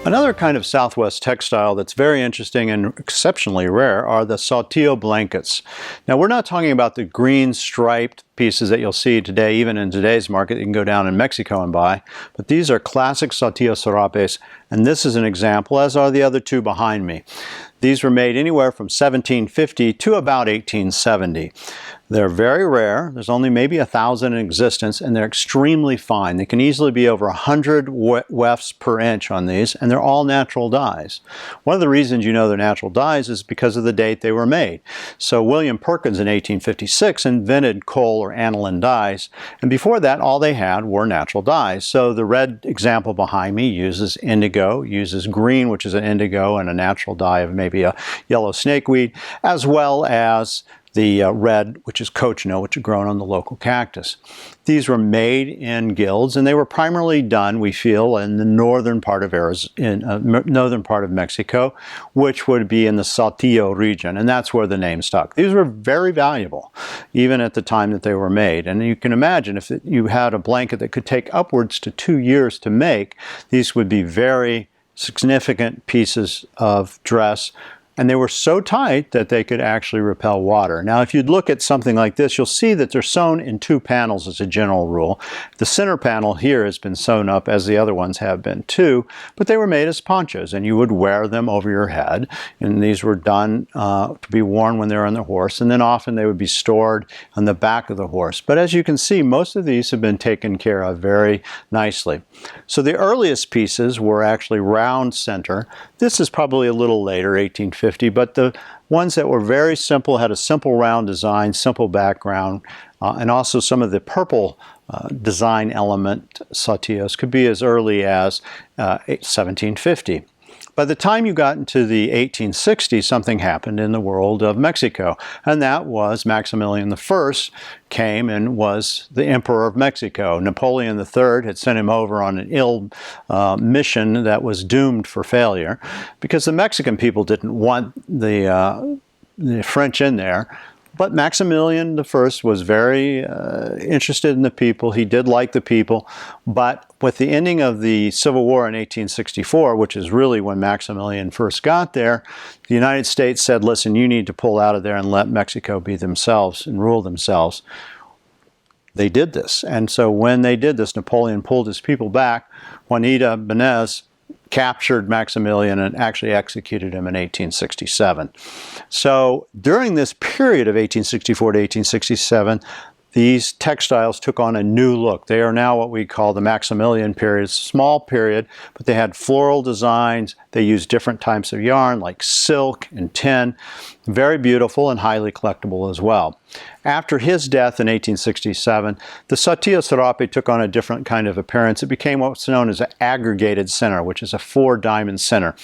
Another kind of Southwest textile that's very interesting and exceptionally rare are the Saltillo blankets. Now, we're not talking about the green striped pieces that you'll see today, even in today's market. You can go down in Mexico and buy. But these are classic Saltillo Serapes, and this is an example, as are the other two behind me. These were made anywhere from 1750 to about 1870. They're very rare. There's only maybe 1,000 in existence, and they're extremely fine. They can easily be over 100 wefts per inch on these, and they're all natural dyes. One of the reasons you know they're natural dyes is because of the date they were made. So William Perkins in 1856 invented coal or aniline dyes, and before that all they had were natural dyes. So the red example behind me uses indigo, uses green, which is an indigo, and a natural dye of maybe a yellow snakeweed, as well as the red, which is cochineal, which is grown on the local cactus. These were made in guilds, and they were primarily done, we feel, in the northern part of northern part of Mexico, which would be in the Saltillo region, and that's where the name stuck. These were very valuable, even at the time that they were made. And you can imagine if you had a blanket that could take upwards to 2 years to make, these would be very significant pieces of dress. And they were so tight that they could actually repel water. Now, if you'd look at something like this, you'll see that they're sewn in 2 panels as a general rule. The center panel here has been sewn up, as the other ones have been too, but they were made as ponchos, and you would wear them over your head. And these were done to be worn when they were on the horse, and then often they would be stored on the back of the horse. But as you can see, most of these have been taken care of very nicely. So the earliest pieces were actually round center. This is probably a little later, 1850. But the ones that were very simple, had a simple round design, simple background, and also some of the purple design element Saltillos could be as early as 1750. By the time you got into the 1860s, something happened in the world of Mexico, and that was Maximillian I came and was the Emperor of Mexico. Napoleon III had sent him over on an ill mission that was doomed for failure because the Mexican people didn't want the French in there. But Maximillian I was very interested in the people. He did like the people. But with the ending of the Civil War in 1864, which is really when Maximilian first got there, the United States said, listen, you need to pull out of there and let Mexico be themselves and rule themselves. They did this. And so when they did this, Napoleon pulled his people back. Juanita Banez captured Maximilian and actually executed him in 1867. So during this period of 1864 to 1867, these textiles took on a new look. They are now what we call the Maximillian period. It's a small period, but they had floral designs. They used different types of yarn like silk and tin. Very beautiful and highly collectible as well. After his death in 1867, the Saltillo Serape took on a different kind of appearance. It became what's known as an aggregated center, which is a 4-diamond center.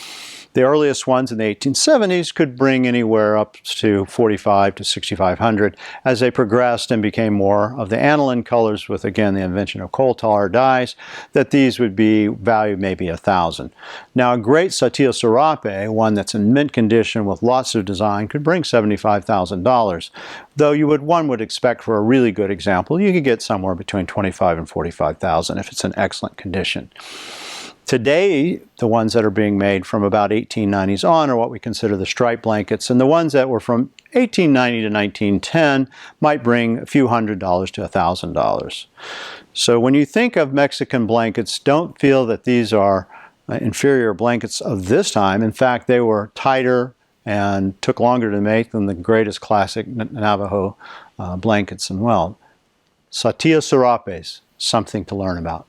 The earliest ones in the 1870s could bring anywhere up to 4,500 to 6,500. As they progressed and became more of the aniline colors with, again, the invention of coal tar dyes, that these would be valued maybe 1,000. Now, a great Saltillo Serape, one that's in mint condition with lots of design, could bring $75,000. Though one would expect for a really good example, you could get somewhere between 25 and 45,000 if it's in excellent condition. Today, the ones that are being made from about 1890s on are what we consider the stripe blankets, and the ones that were from 1890 to 1910 might bring a few $100s to $1,000. So when you think of Mexican blankets, don't feel that these are inferior blankets of this time. In fact, they were tighter and took longer to make than the greatest classic Navajo blankets. And well, Saltillo Serapes, something to learn about.